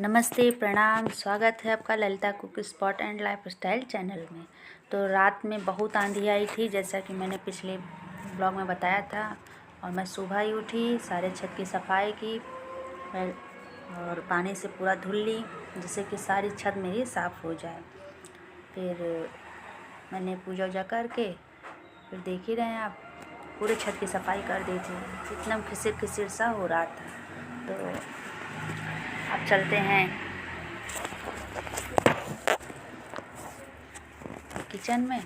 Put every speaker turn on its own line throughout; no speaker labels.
नमस्ते, प्रणाम। स्वागत है आपका Lalita cook spot and life style channel में। तो रात में बहुत आंधी आई थी, जैसा कि मैंने पिछले ब्लॉग में बताया था। और मैं सुबह ही उठी, सारे छत की सफाई की और पानी से पूरा धुल ली, जिससे कि सारी छत मेरी साफ़ हो जाए। फिर मैंने पूजा वूजा करके फिर देख ही रहे हैं आप, पूरे छत की सफाई कर दी थी। इतना खिसिर खिसिर सा हो रहा था। तो अब चलते हैं किचन में।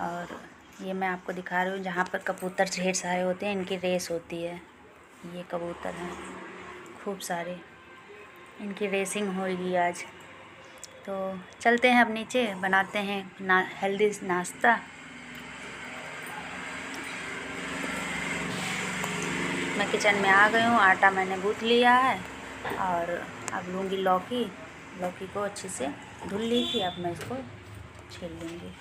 और ये मैं आपको दिखा रही हूँ जहाँ पर कबूतर ढेर सारे होते हैं, इनकी रेस होती है। ये कबूतर हैं खूब सारे, इनकी रेसिंग होगी आज। तो चलते हैं अब नीचे, बनाते हैं हेल्दी नाश्ता। मैं किचन में आ गई हूँ, आटा मैंने गूँथ लिया है। और अब लूँगी लौकी को अच्छे से धुल ली थी, अब मैं इसको छील लूँगी।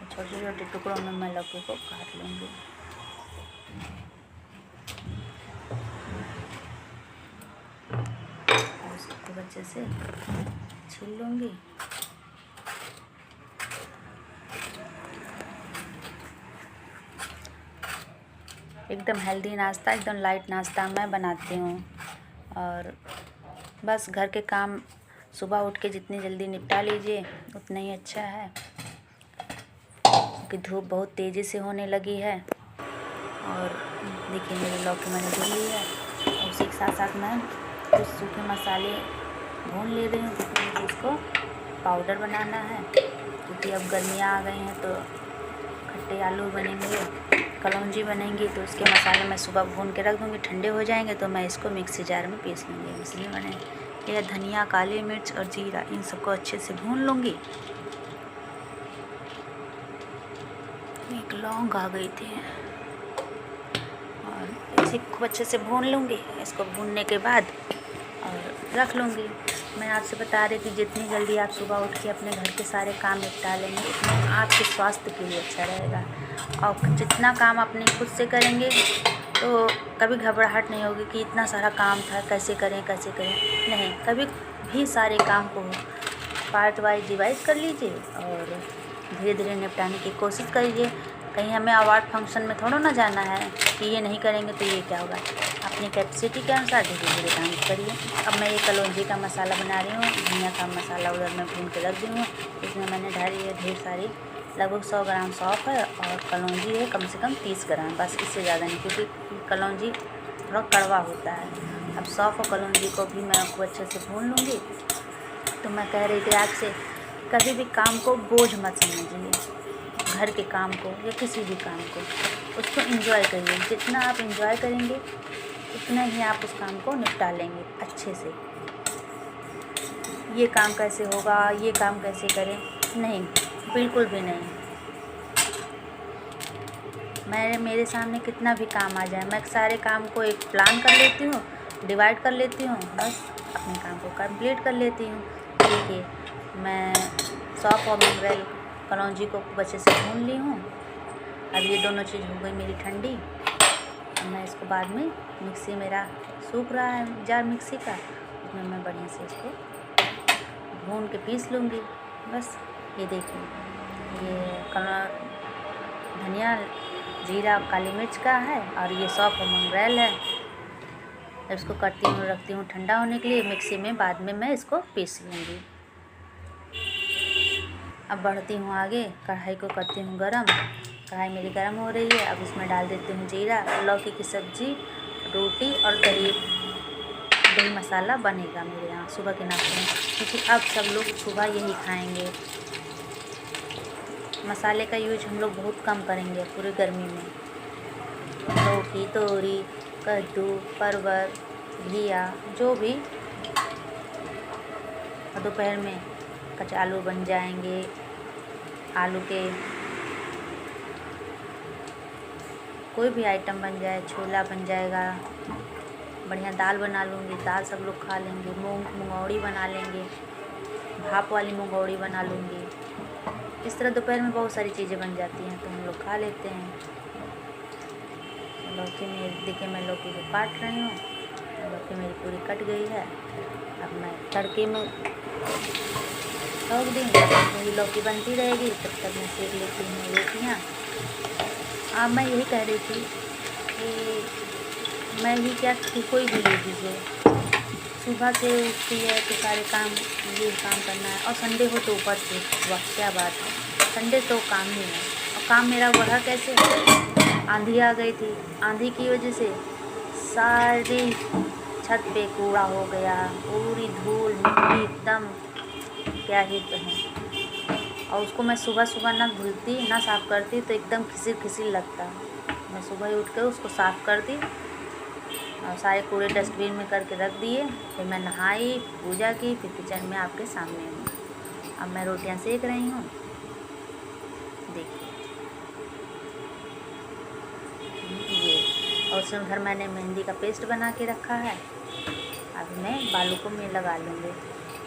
छोटे छोटे टुकड़ों में मैं लौकी को काट लूँगी। और इसको अच्छे से छील लूँगी। एकदम हेल्दी नाश्ता, एकदम लाइट नाश्ता मैं बनाती हूँ। और बस घर के काम सुबह उठ के जितनी जल्दी निपटा लीजिए उतना ही अच्छा है, क्योंकि धूप बहुत तेज़ी से होने लगी है। और देखिए मेरी लौकी मैंने धुल ली है। और उसी के साथ साथ मैं कुछ सूखे मसाले भून ले रही हूँ, क्योंकि मुझे इसको पाउडर बनाना है। क्योंकि अब गर्मियाँ आ गई हैं तो खट्टे आलू बनेंगे, कलौंजी बनेंगी, तो उसके मसाले मैं सुबह भून के रख दूँगी। ठंडे हो जाएंगे तो मैं इसको मिक्सी जार में पीस लूँगी। इसलिए मैंने यह धनिया, काली मिर्च और जीरा, इन सबको अच्छे से भून लूँगी। एक लौंग आ गई थी, और इसे खूब अच्छे से भून लूँगी। इसको भूनने के बाद और रख लूँगी। मैं आपसे बता रही थी, जितनी जल्दी आप सुबह उठ के अपने घर के सारे काम निपटा लेंगे उतना आपके स्वास्थ्य के लिए अच्छा रहेगा। और जितना काम अपने खुद से करेंगे तो कभी घबराहट नहीं होगी कि इतना सारा काम था, कैसे करें। नहीं, कभी भी सारे काम को पार्ट वाइज डिवाइड कर लीजिए और धीरे धीरे निपटाने की कोशिश करिए। कहीं हमें अवार्ड फंक्शन में थोड़ा ना जाना है कि ये नहीं करेंगे तो ये क्या होगा। अपनी कैपेसिटी के अनुसार धीरे धीरे काम करिए। अब मैं ये कलौंजी का मसाला बना रही हूँ। धनिया का मसाला उधर मैं भून के रख दी हूँ। इसमें मैंने डाली है ढेर सारी, लगभग 100 ग्राम सौंफ है और कलौंजी है कम से कम 30 ग्राम, बस इससे ज़्यादा नहीं, क्योंकि कलौंजी थोड़ा कड़वा होता है। अब सौंफ और कलौंजी को भी मैं आपको अच्छे से भून लूँगी। तो मैं कह रही थी आपसे, कभी भी काम को बोझ मत समझिए। घर के काम को या किसी भी काम को, उसको एंजॉय करिए। जितना आप एंजॉय करेंगे उतना ही आप उस काम को निपटा लेंगे अच्छे से। ये काम कैसे होगा, ये काम कैसे करें, नहीं, बिल्कुल भी नहीं। मेरे सामने कितना भी काम आ जाए, मैं सारे काम को एक प्लान कर लेती हूँ, डिवाइड कर लेती हूँ, बस अपने काम को कंप्लीट कर लेती हूँ। देखिए मैं सौंफ और मंगरेल कलौंजी को खूब अच्छे से भून ली हूँ। अब ये दोनों चीज़ हो गई मेरी ठंडी। मैं इसको बाद में मिक्सी, मेरा सूख रहा है जार मिक्सी का, उसमें मैं बढ़िया से इसको भून के पीस लूँगी। बस ये देखिए, ये धनिया, जीरा, काली मिर्च का है और ये सौंफ और मंगरेल है। इसको करती हूँ, रखती हूँ ठंडा होने के लिए मिक्सी में, बाद में मैं इसको पीस लूँगी। अब बढ़ती हूँ आगे, कढ़ाई को करती हूँ गरम। कढ़ाई मेरी गरम हो रही है। अब उसमें डाल देती हूँ जीरा। लौकी की सब्ज़ी, रोटी और दही मसाला बनेगा मेरे यहाँ सुबह के नाश्ते में, क्योंकि अब सब लोग सुबह यही खाएंगे। मसाले का यूज हम लोग बहुत कम करेंगे पूरी गर्मी में। लौकी, तोरी, कद्दू, परवल, घिया, जो भी। और दोपहर में कच्चे आलू बन जाएंगे, आलू के कोई भी आइटम बन जाए, छोला बन जाएगा, बढ़िया दाल बना लूँगी, दाल सब लोग खा लेंगे। मुंगौड़ी बना लेंगे, भाप वाली मुंगौड़ी बना लूँगी। इस तरह दोपहर में बहुत सारी चीज़ें बन जाती हैं, तो हम लोग खा लेते हैं। लौकी में देखिए, मैं लौकी को काट रही हूँ। लौकी मेरी पूरी कट गई है। अब मैं तड़के में रख दी, मेरी लौकी बनती रहेगी, तब तक मैं सेक लेती हूँ रोटियाँ। अब मैं यही कह रही थी कि मैं ही क्या कोई भी लेडीज़ हो, सुबह से उठती है तो सारे काम, ये काम करना है, और संडे हो तो ऊपर से वाह क्या बात है, संडे तो काम ही है। और काम मेरा बढ़ा कैसे, आंधी आ गई थी, आंधी की वजह से सारी छत पे कूड़ा हो गया, पूरी धूल मिट्टी एकदम क्या ही कहें। और उसको मैं सुबह सुबह ना धुलती ना साफ़ करती तो एकदम खिसिर खिसिर लगता। मैं सुबह ही उठ कर उसको साफ़ कर दी और सारे कूड़े डस्टबिन में करके रख दिए। फिर मैं नहाई, पूजा की, फिर किचन में आपके सामने हूँ। अब मैं रोटियां सेक रही हूँ, देखिए ये। और उसमें घर मैंने मेहंदी का पेस्ट बना के रखा है। अब मैं बालों को मैं लगा लूँगी।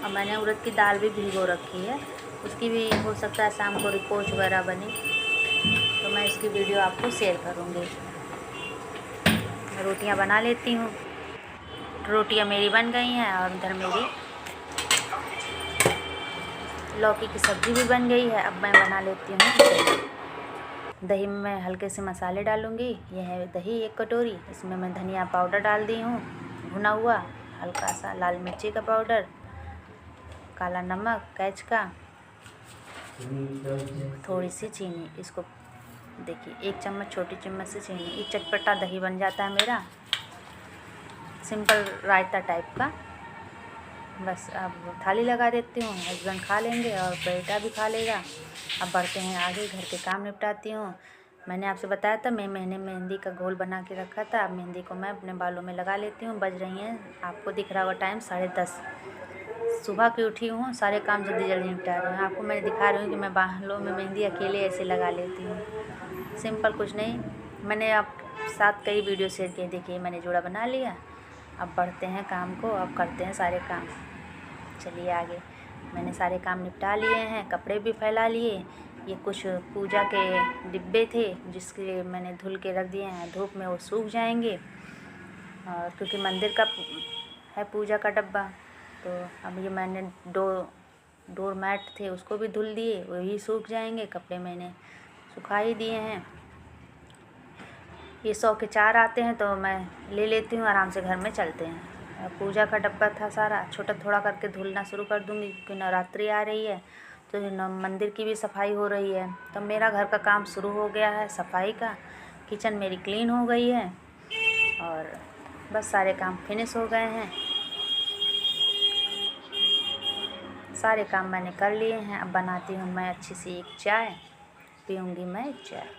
और मैंने उड़द की दाल भी भिगो रखी है, उसकी भी हो सकता है शाम को रिपोर्ट वगैरह बने तो मैं इसकी वीडियो आपको शेयर करूँगी। रोटियां बना लेती हूँ। रोटियां मेरी बन गई हैं और इधर मेरी लौकी की सब्ज़ी भी बन गई है। अब मैं बना लेती हूँ दही। दही में मैं हल्के से मसाले डालूँगी। यह है दही 1 कटोरी, इसमें मैं धनिया पाउडर डाल दी हूँ भुना हुआ, हल्का सा लाल मिर्ची का पाउडर, काला नमक कैच का, थोड़ी सी चीनी। इसको देखिए 1 चम्मच, छोटी चम्मच से चीनी। ये चटपटा दही बन जाता है मेरा, सिंपल रायता टाइप का। बस अब थाली लगा देती हूँ, हस्बैंड खा लेंगे और बेटा भी खा लेगा। अब बढ़ते हैं आगे, घर के काम निपटाती हूँ। मैंने आपसे बताया था मैंने मेहंदी का घोल बना के रखा था। अब मेहंदी को मैं अपने बालों में लगा लेती हूँ। बज रही हैं, आपको दिख रहा होगा टाइम 10:30। सुबह की उठी हूँ, सारे काम जल्दी जल्दी निपटा रही हूँ। आपको मैं दिखा रही हूँ कि मैं बालों में मेहंदी अकेले ऐसे लगा लेती हूँ, सिंपल कुछ नहीं। मैंने आप साथ कई वीडियो शेयर किए, देखिए मैंने जोड़ा बना लिया। अब बढ़ते हैं काम को, अब करते हैं सारे काम। चलिए आगे। मैंने सारे काम निपटा लिए हैं, कपड़े भी फैला लिए। ये कुछ पूजा के डिब्बे थे जिसके मैंने धुल के रख दिए हैं, धूप में वो सूख जाएंगे। और क्योंकि मंदिर का है पूजा का डब्बा, तो अब ये मैंने डोर मैट थे उसको भी धुल दिए, वो भी सूख जाएंगे। कपड़े मैंने सुखा ही दिए हैं। ये 100 के 4 आते हैं तो मैं ले लेती हूँ, आराम से घर में चलते हैं। पूजा का डब्बा था सारा, छोटा थोड़ा करके धुलना शुरू कर दूँगी क्योंकि नवरात्रि आ रही है तो मंदिर की भी सफाई हो रही है। तो मेरा घर का काम शुरू हो गया है सफाई का। किचन मेरी क्लीन हो गई है और बस सारे काम फिनिश हो गए हैं। सारे काम मैंने कर लिए हैं। अब बनाती हूँ मैं अच्छी सी एक चाय, पीऊँगी मैं चाय।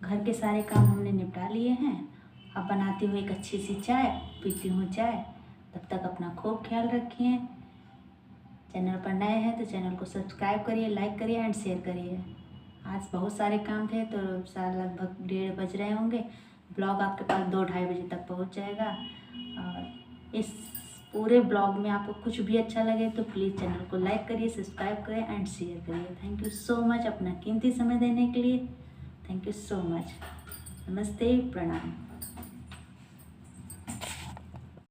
घर के सारे काम हमने निपटा लिए हैं। अब बनाती हूँ एक अच्छी सी चाय, पीती हूँ चाय। तब तक अपना खूब ख्याल रखिए। चैनल पर नए हैं तो चैनल को सब्सक्राइब करिए, लाइक करिए एंड शेयर करिए। आज बहुत सारे काम थे तो लगभग 1:30 बज रहे होंगे। ब्लॉग आपके पास 2-2:30 बजे तक पहुँच जाएगा। और इस पूरे ब्लॉग में आपको कुछ भी अच्छा लगे तो प्लीज़ चैनल को लाइक करिए, सब्सक्राइब करिए एंड शेयर करिए। थैंक यू सो मच अपना कीमती समय देने के लिए। Thank you so much. नमस्ते, प्रणाम।